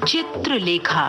चित्रलेखा।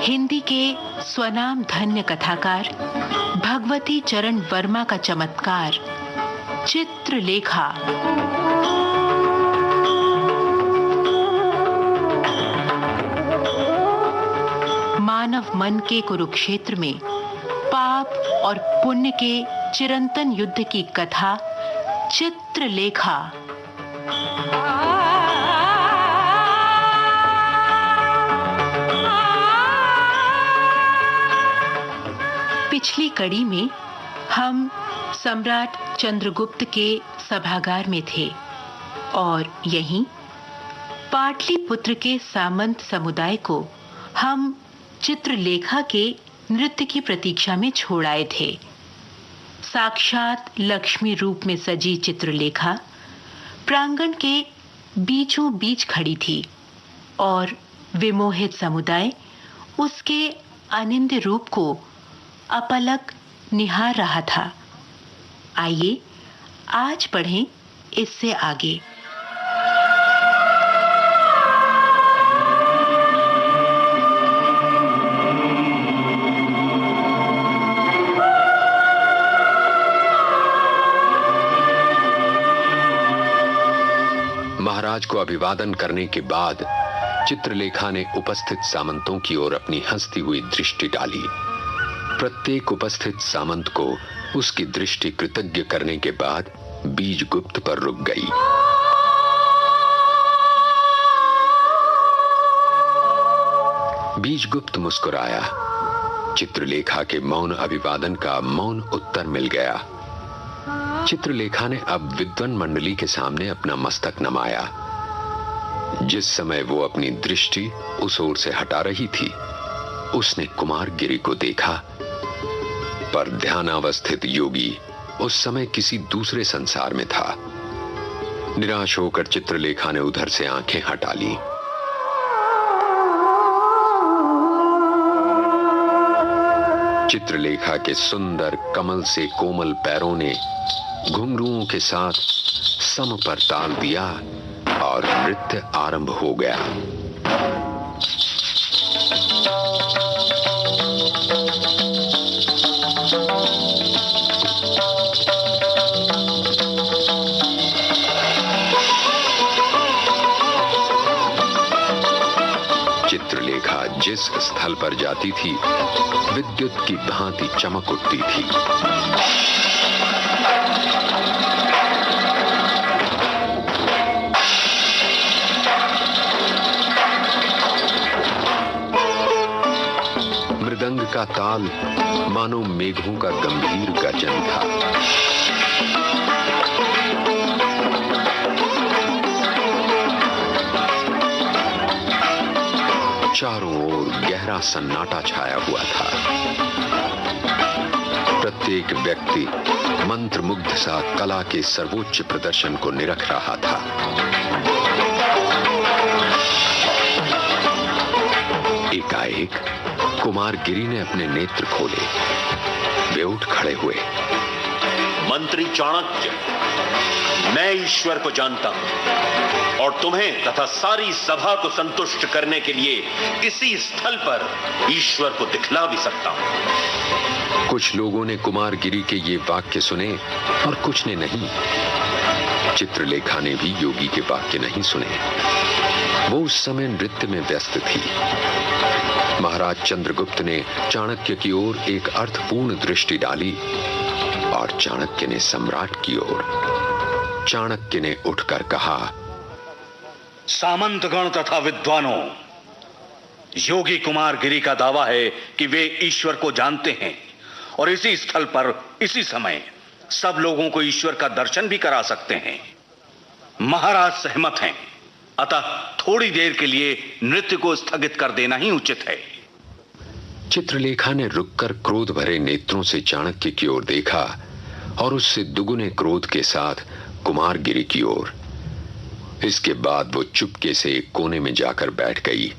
हिंदी के स्वनाम धन्य कथाकार भगवती चरण वर्मा का चमत्कार चित्रलेखा। मानव मन के कुरुक्षेत्र में पाप और पुण्य के चिरंतन युद्ध की कथा चित्रलेखा। पिछली कड़ी में हम सम्राट चंद्रगुप्त के सभागार में थे और यहीं पाटलिपुत्र के सामंत समुदाय को हम चित्रलेखा के नृत्य की प्रतीक्षा में छोड़ आए थे। साक्षात लक्ष्मी रूप में सजी चित्रलेखा प्रांगण के बीचों बीच खड़ी थी और विमोहित समुदाय उसके अनिंद्य रूप को अपलक निहार रहा था। आइए आज पढ़ें इससे आगे। महाराज को अभिवादन करने के बाद चित्रलेखा ने उपस्थित सामंतों की ओर अपनी हंसती हुई दृष्टि डाली। प्रत्येक उपस्थित सामंत को उसकी दृष्टि कृतज्ञ करने के बाद बीजगुप्त पर रुक गई। बीजगुप्त मुस्कुराया। चित्रलेखा के मौन अभिवादन का मौन उत्तर मिल गया। चित्रलेखा ने अब विद्वान मंडली के सामने अपना मस्तक नमाया। जिस समय वो अपनी दृष्टि उस ओर से हटा रही थी, उसने कुमारगिरी को देखा, पर ध्यानावस्थित योगी उस समय किसी दूसरे संसार में था। निराश होकर चित्रलेखा ने उधर से आंखें हटा ली। चित्रलेखा के सुंदर कमल से कोमल पैरों ने घुंघरुओं के साथ सम पर ताल दिया और नृत्य आरंभ हो गया। चित्रलेखा जिस स्थल पर जाती थी, विद्युत की भांति चमक उठती थी। मृदंग का ताल मानो मेघों का गंभीर गर्जन था। चारों ओर गहरा सन्नाटा छाया हुआ था। प्रत्येक व्यक्ति मंत्रमुग्ध सा कला के सर्वोच्च प्रदर्शन को निरख रहा था। एकाएक कुमारगिरी ने अपने नेत्र खोले। वे उठ खड़े हुए। मंत्री चाणक्य, मैं ईश्वर को जानता हूं और तुम्हें तथा सारी सभा को संतुष्ट करने के लिए इसी स्थल पर ईश्वर को दिखला भी सकता हूं। कुछ लोगों ने कुमारगिरी के ये वाक्य सुने और कुछ ने नहीं। चित्रलेखा ने भी योगी के वाक्य नहीं सुने। वो उस समय नृत्य में व्यस्त थी। महाराज चंद्रगुप्त ने चाणक्य की ओर एक अर्थपूर्ण दृष्टि डाली और चाणक्य ने सम्राट की ओर। चाणक्य ने उठकर कहा, सामंतगण तथा विद्वानों, योगी कुमारगिरी का दावा है कि वे ईश्वर को जानते हैं और इसी स्थल पर इसी समय सब लोगों को ईश्वर का दर्शन भी करा सकते हैं। महाराज सहमत हैं, अतः थोड़ी देर के लिए नृत्य को स्थगित कर देना ही उचित है। चित्रलेखा ने रुककर क्रोध भरे नेत्रों से चाणक्य की ओर देखा और उससे दुगुने क्रोध के साथ कुमारगिरी की ओर। इसके बाद वो चुपके से एक कोने में जाकर बैठ गई।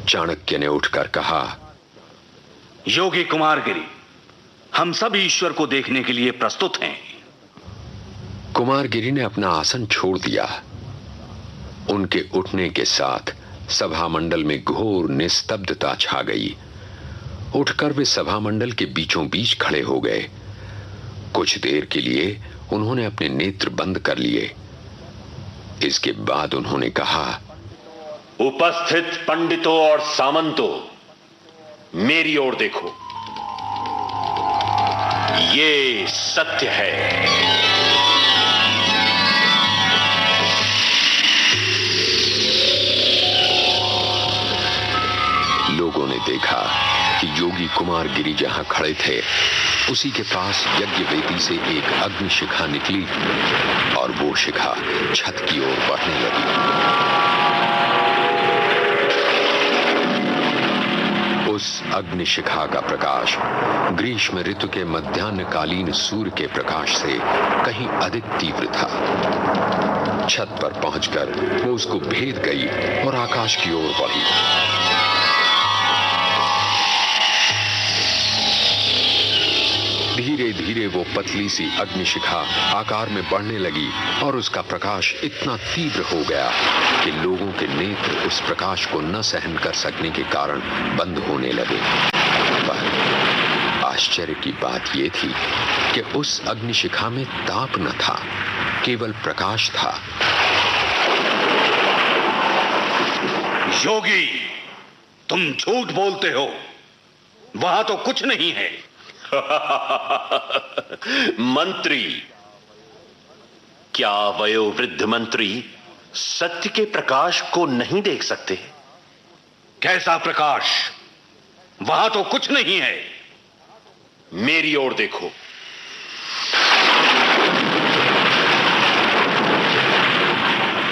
चाणक्य ने उठकर कहा, योगी कुमारगिरी, हम सब ईश्वर को देखने के लिए प्रस्तुत हैं। कुमारगिरी ने अपना आसन छोड़ दिया। उनके उठने के साथ सभा मंडल में घोर निस्तब्धता छा गई। उठकर वे सभा मंडल के बीचों बीच खड़े हो गए। कुछ देर के लिए उन्होंने अपने नेत्र बंद कर लिए। इसके बाद उन्होंने कहा, उपस्थित पंडितों और सामंतों, मेरी ओर देखो। ये सत्य है। लोगों ने देखा कि योगी कुमारगिरी जहां खड़े थे उसी के पास यज्ञ वेदी से एक अग्नि शिखा निकली और वो शिखा छत की ओर बढ़ने लगी। उस अग्नि शिखा का प्रकाश ग्रीष्म ऋतु के मध्याह्नकालीन सूर्य के प्रकाश से कहीं अधिक तीव्र था। छत पर पहुंचकर वो उसको भेद गई और आकाश की ओर बढ़ी। धीरे धीरे वो पतली सी अग्निशिखा आकार में बढ़ने लगी और उसका प्रकाश इतना तीव्र हो गया कि लोगों के नेत्र उस प्रकाश को न सहन कर सकने के कारण बंद होने लगे। पर आश्चर्य की बात यह थी कि उस अग्निशिखा में ताप न था, केवल प्रकाश था। योगी, तुम झूठ बोलते हो। वहां तो कुछ नहीं है। मंत्री, क्या वयोवृद्ध मंत्री सत्य के प्रकाश को नहीं देख सकते? कैसा प्रकाश? वहां तो कुछ नहीं है। मेरी ओर देखो।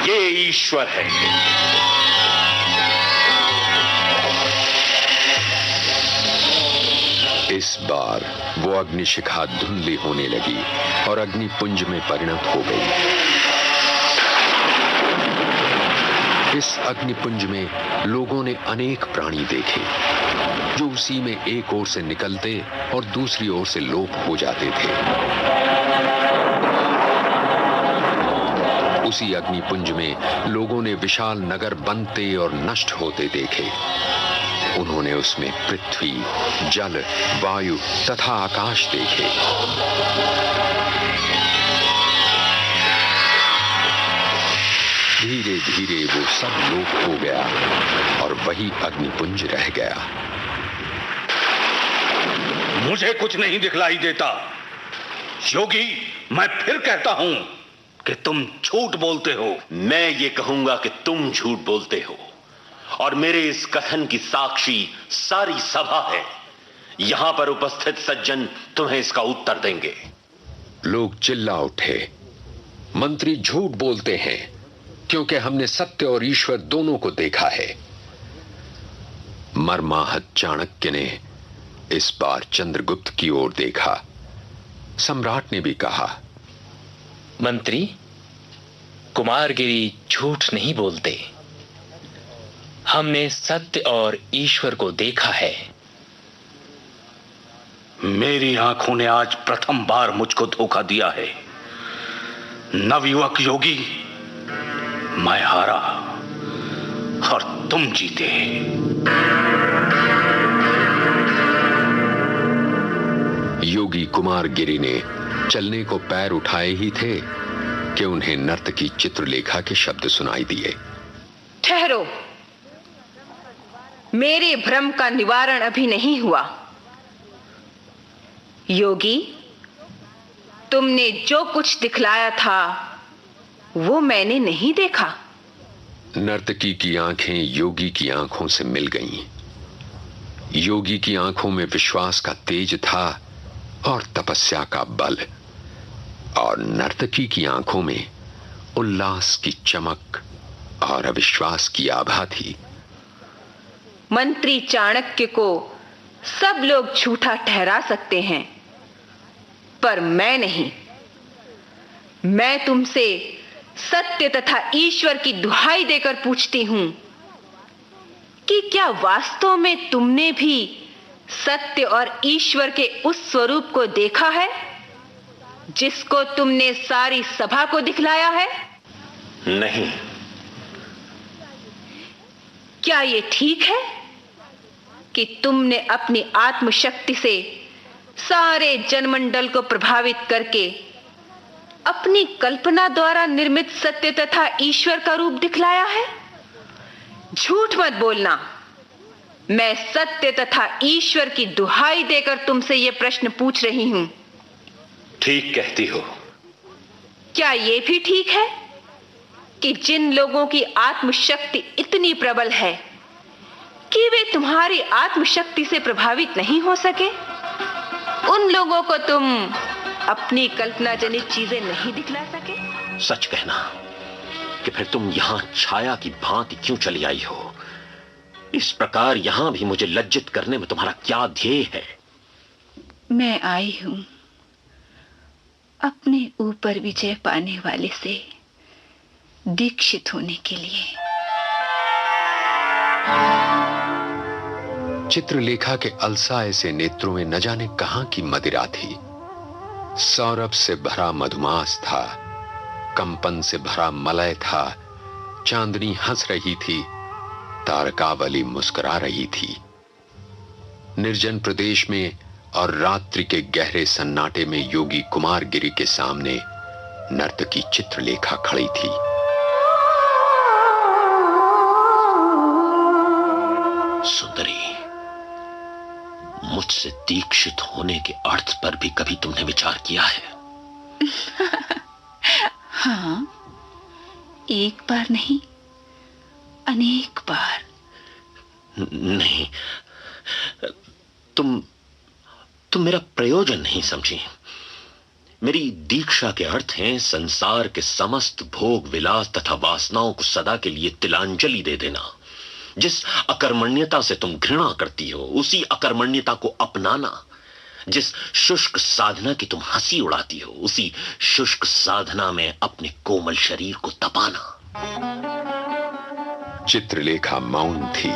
ये ईश्वर है। इस बार वो अग्निशिखा धुंधली होने लगी और अग्निपुंज में परिणत हो गई। इस अग्निपुंज में लोगों ने अनेक प्राणी देखे जो उसी में एक ओर से निकलते और दूसरी ओर से लोप हो जाते थे। उसी अग्निपुंज में लोगों ने विशाल नगर बनते और नष्ट होते देखे। उन्होंने उसमें पृथ्वी, जल, वायु तथा आकाश देखे। धीरे धीरे वो सब लोप हो गया और वही अग्निपुंज रह गया। मुझे कुछ नहीं दिखलाई देता। योगी, मैं फिर कहता हूं कि तुम झूठ बोलते हो। मैं ये कहूंगा कि तुम झूठ बोलते हो और मेरे इस कथन की साक्षी सारी सभा है। यहां पर उपस्थित सज्जन तुम्हें इसका उत्तर देंगे। लोग चिल्ला उठे, मंत्री झूठ बोलते हैं क्योंकि हमने सत्य और ईश्वर दोनों को देखा है। मर्माहत चाणक्य ने इस बार चंद्रगुप्त की ओर देखा। सम्राट ने भी कहा, मंत्री, कुमारगिरी झूठ नहीं बोलते। हमने सत्य और ईश्वर को देखा है। मेरी आंखों ने आज प्रथम बार मुझको धोखा दिया है। नवयुवक योगी, मैं हारा और तुम जीते। योगी कुमारगिरी ने चलने को पैर उठाए ही थे कि उन्हें नर्तकी चित्रलेखा के शब्द सुनाई दिए। ठहरो, मेरे भ्रम का निवारण अभी नहीं हुआ। योगी, तुमने जो कुछ दिखलाया था वो मैंने नहीं देखा। नर्तकी की आंखें योगी की आंखों से मिल गईं। योगी की आंखों में विश्वास का तेज था और तपस्या का बल, और नर्तकी की आंखों में उल्लास की चमक और अविश्वास की आभा थी। मंत्री चाणक्य को सब लोग झूठा ठहरा सकते हैं, पर मैं नहीं। मैं तुमसे सत्य तथा ईश्वर की दुहाई देकर पूछती हूं कि क्या वास्तव में तुमने भी सत्य और ईश्वर के उस स्वरूप को देखा है जिसको तुमने सारी सभा को दिखलाया है? नहीं। क्या यह ठीक है कि तुमने अपनी आत्मशक्ति से सारे जनमंडल को प्रभावित करके अपनी कल्पना द्वारा निर्मित सत्य तथा ईश्वर का रूप दिखलाया है? झूठ मत बोलना। मैं सत्य तथा ईश्वर की दुहाई देकर तुमसे यह प्रश्न पूछ रही हूं। ठीक कहती हो। क्या यह भी ठीक है कि जिन लोगों की आत्मशक्ति इतनी प्रबल है कि वे तुम्हारी आत्मशक्ति से प्रभावित नहीं हो सके, उन लोगों को तुम अपनी कल्पना जनित चीजें नहीं दिखला सके? सच कहना कि फिर तुम यहां छाया की भांति क्यों चली आई हो? इस प्रकार यहां भी मुझे लज्जित करने में तुम्हारा क्या ध्येय है? मैं आई हूं अपने ऊपर विजय पाने वाले से दीक्षित होने के लिए। चित्रलेखा के अलसाए से नेत्रों में न जाने कहां की मदिरा थी। सौरभ से भरा मधुमास था, कंपन से भरा मलय था। चांदनी हंस रही थी, तारकावली मुस्कुरा रही थी। निर्जन प्रदेश में और रात्रि के गहरे सन्नाटे में योगी कुमार गिरी के सामने नर्तकी चित्रलेखा खड़ी थी। सुंदरी, मुझसे दीक्षित होने के अर्थ पर भी कभी तुमने विचार किया है? हाँ, एक बार नहीं, अनेक बार। नहीं, तुम मेरा प्रयोजन नहीं समझी। मेरी दीक्षा के अर्थ हैं संसार के समस्त भोग विलास तथा वासनाओं को सदा के लिए तिलांजलि दे देना। जिस अकर्मण्यता से तुम घृणा करती हो, उसी अकर्मण्यता को अपनाना। जिस शुष्क साधना की तुम हंसी उड़ाती हो, उसी शुष्क साधना में अपने कोमल शरीर को तपाना। चित्रलेखा मौन थी।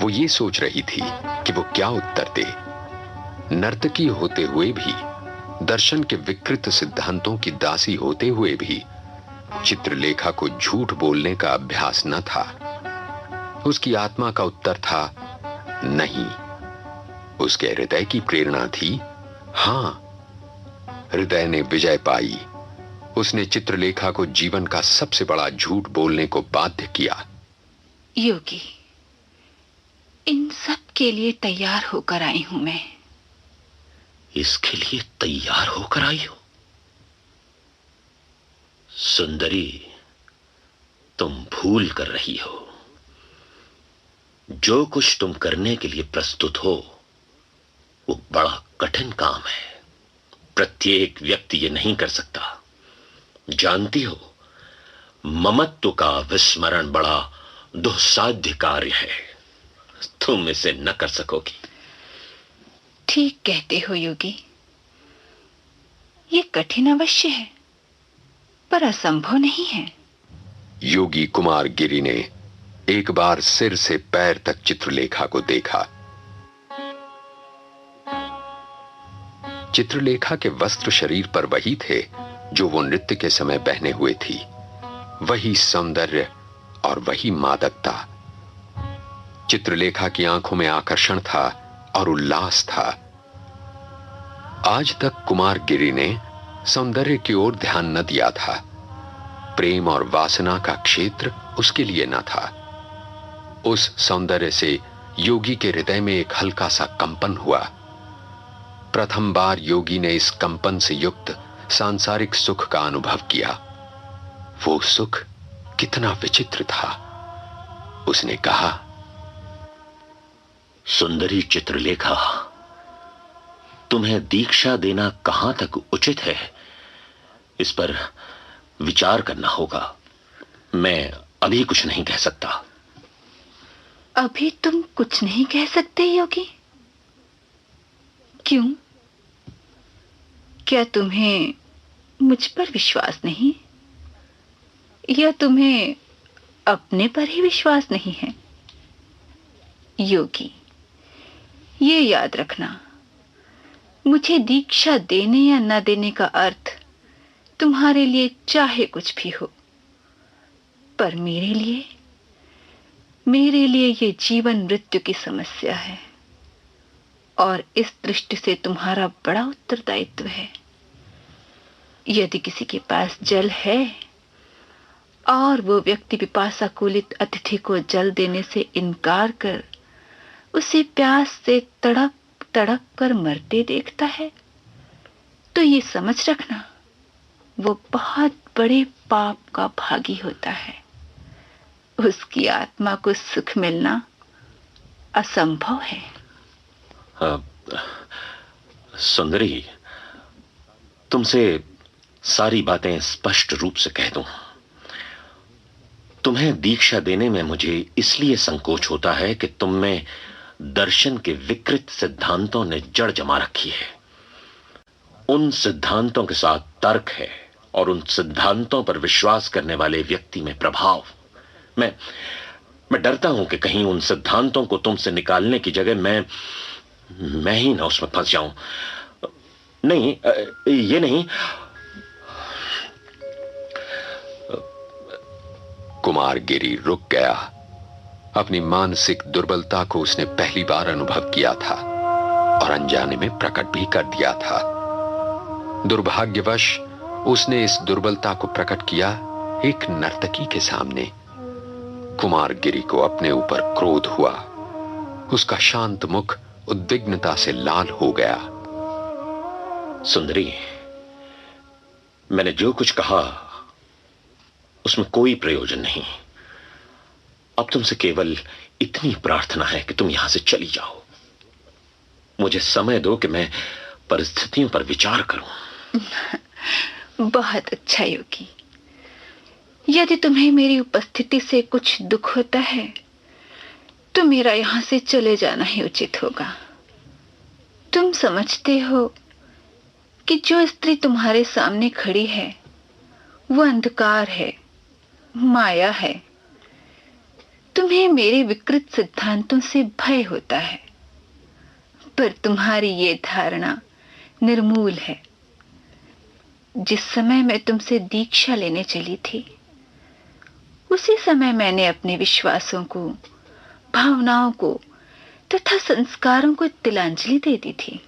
वो ये सोच रही थी कि वो क्या उत्तर दे। नर्तकी होते हुए भी, दर्शन के विकृत सिद्धांतों की दासी होते हुए भी चित्रलेखा को झूठ बोलने का अभ्यास न था। उसकी आत्मा का उत्तर था नहीं। उसके हृदय की प्रेरणा थी हां। हृदय ने विजय पाई। उसने चित्रलेखा को जीवन का सबसे बड़ा झूठ बोलने को बाध्य किया। योगी, इन सब के लिए तैयार होकर आई हूं मैं। इसके लिए तैयार होकर आई हो? सुंदरी, तुम भूल कर रही हो। जो कुछ तुम करने के लिए प्रस्तुत हो वो बड़ा कठिन काम है। प्रत्येक व्यक्ति ये नहीं कर सकता। जानती हो, ममत्व का विस्मरण बड़ा दुस्साध्य कार्य है। तुम इसे न कर सकोगी। ठीक कहते हो योगी, ये कठिन अवश्य है पर असंभव नहीं है। योगी कुमार गिरी ने एक बार सिर से पैर तक चित्रलेखा को देखा। चित्रलेखा के वस्त्र शरीर पर वही थे जो वो नृत्य के समय पहने हुए थी। वही सौंदर्य और वही मादकता। चित्रलेखा की आंखों में आकर्षण था और उल्लास था। आज तक कुमार गिरी ने सौंदर्य की ओर ध्यान न दिया था। प्रेम और वासना का क्षेत्र उसके लिए न था। उस सौंदर्य से योगी के हृदय में एक हल्का सा कंपन हुआ। प्रथम बार योगी ने इस कंपन से युक्त सांसारिक सुख का अनुभव किया। वो सुख कितना विचित्र था। उसने कहा, सुंदरी चित्रलेखा, तुम्हें दीक्षा देना कहां तक उचित है, इस पर विचार करना होगा। मैं अभी कुछ नहीं कह सकता। अभी तुम कुछ नहीं कह सकते योगी? क्यों? क्या तुम्हें मुझ पर विश्वास नहीं, या तुम्हें अपने पर ही विश्वास नहीं है? योगी, ये याद रखना, मुझे दीक्षा देने या न देने का अर्थ तुम्हारे लिए चाहे कुछ भी हो, पर मेरे लिए ये जीवन मृत्यु की समस्या है, और इस दृष्टि से तुम्हारा बड़ा उत्तरदायित्व है। यदि किसी के पास जल है और वो व्यक्ति पिपासाकुलित अतिथि को जल देने से इनकार कर उसे प्यास से तड़प तड़प कर मरते देखता है, तो ये समझ रखना वो बहुत बड़े पाप का भागी होता है। उसकी आत्मा को सुख मिलना असंभव है। सुंदरी, तुमसे सारी बातें स्पष्ट रूप से कह दूं। तुम्हें दीक्षा देने में मुझे इसलिए संकोच होता है कि तुम में दर्शन के विकृत सिद्धांतों ने जड़ जमा रखी है। उन सिद्धांतों के साथ तर्क है और उन सिद्धांतों पर विश्वास करने वाले व्यक्ति में प्रभाव। मैं डरता हूं कि कहीं उन सिद्धांतों को तुमसे निकालने की जगह मैं ही ना उसमें फंस जाऊं। नहीं, ये नहीं। कुमार गिरी रुक गया। अपनी मानसिक दुर्बलता को उसने पहली बार अनुभव किया था और अनजाने में प्रकट भी कर दिया था। दुर्भाग्यवश उसने इस दुर्बलता को प्रकट किया एक नर्तकी के सामने। कुमार गिरी को अपने ऊपर क्रोध हुआ। उसका शांत मुख उद्विग्नता से लाल हो गया। सुंदरी, मैंने जो कुछ कहा उसमें कोई प्रयोजन नहीं। अब तुमसे केवल इतनी प्रार्थना है कि तुम यहां से चली जाओ। मुझे समय दो कि मैं परिस्थितियों पर विचार करूं। बहुत अच्छा योगी। यदि तुम्हें मेरी उपस्थिति से कुछ दुख होता है तो मेरा यहां से चले जाना ही उचित होगा। तुम समझते हो कि जो स्त्री तुम्हारे सामने खड़ी है वो अंधकार है, माया है। तुम्हें मेरे विकृत सिद्धांतों से भय होता है, पर तुम्हारी ये धारणा निर्मूल है। जिस समय मैं तुमसे दीक्षा लेने चली थी उसी समय मैंने अपने विश्वासों को, भावनाओं को तथा संस्कारों को तिलांजलि दे दी थी।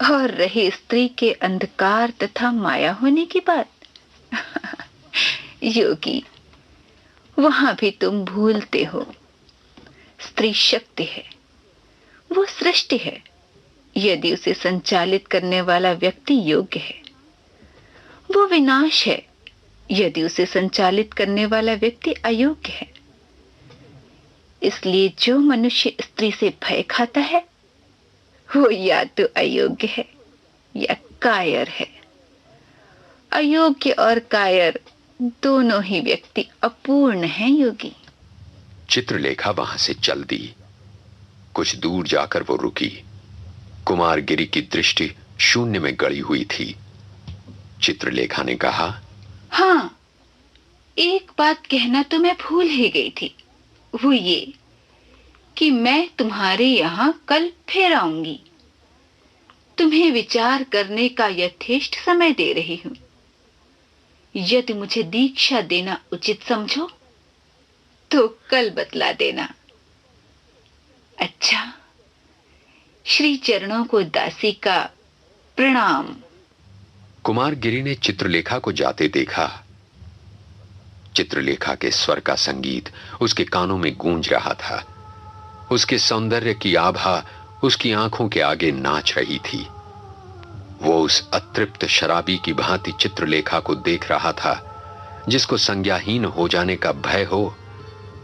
और रही स्त्री के अंधकार तथा माया होने की बात, योगी, वहां भी तुम भूलते हो। स्त्री शक्ति है, वो सृष्टि है, यदि उसे संचालित करने वाला व्यक्ति योग्य है। वो विनाश है, यदि उसे संचालित करने वाला व्यक्ति अयोग्य है। इसलिए जो मनुष्य स्त्री से भय खाता है वो या तो अयोग्य है या कायर है। अयोग्य और कायर दोनों ही व्यक्ति अपूर्ण हैं योगी। चित्रलेखा वहां से चल दी। कुछ दूर जाकर वो रुकी। कुमार गिरी की दृष्टि शून्य में गड़ी हुई थी। चित्रलेखा ने कहा, हाँ, एक बात कहना तो मैं भूल ही गई थी। वो ये कि मैं तुम्हारे यहां कल फिर आऊंगी। तुम्हें विचार करने का यथेष्ट समय दे रही हूं। यदि मुझे दीक्षा देना उचित समझो तो कल बतला देना। अच्छा, श्री चरणों को दासी का प्रणाम। कुमार गिरी ने चित्रलेखा को जाते देखा। चित्रलेखा के स्वर का संगीत उसके कानों में गूंज रहा था। उसके सौंदर्य की आभा उसकी आंखों के आगे नाच रही थी। वो उस अतृप्त शराबी की भांति चित्रलेखा को देख रहा था, जिसको संज्ञाहीन हो जाने का भय हो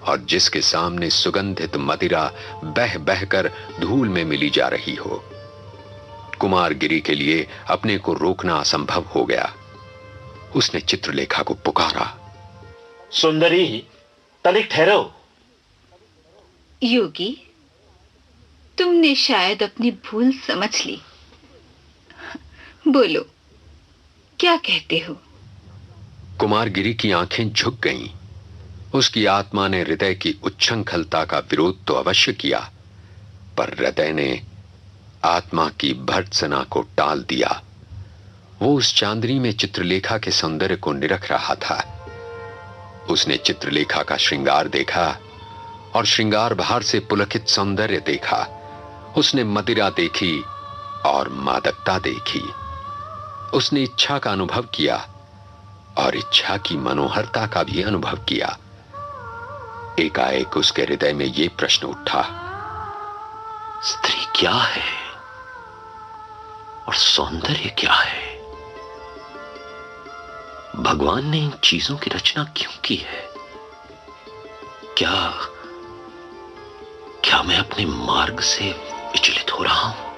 और जिसके सामने सुगंधित मदिरा बह बहकर धूल में मिली जा रही हो। कुमार गिरी के लिए अपने को रोकना असंभव हो गया। उसने चित्रलेखा को पुकारा, सुंदरी, तनिक ठहरो। योगी, तुमने शायद अपनी भूल समझ ली। बोलो, क्या कहते हो? कुमार गिरी की आंखें झुक गईं। उसकी आत्मा ने हृदय की उच्छृंखलता का विरोध तो अवश्य किया, पर हृदय ने आत्मा की भर्त्सना को टाल दिया। वो उस चांदनी में चित्रलेखा के सौंदर्य को निरख रहा था। उसने चित्रलेखा का श्रृंगार देखा और श्रृंगार बाहर से पुलकित सौंदर्य देखा। उसने मदिरा देखी और मादकता देखी। उसने इच्छा का अनुभव किया और इच्छा की मनोहरता का भी अनुभव किया। एकाएक उसके हृदय में यह प्रश्न उठा, स्त्री क्या है और सौंदर्य क्या है? भगवान ने इन चीजों की रचना क्यों की है? क्या मैं अपने मार्ग से विचलित हो रहा हूं?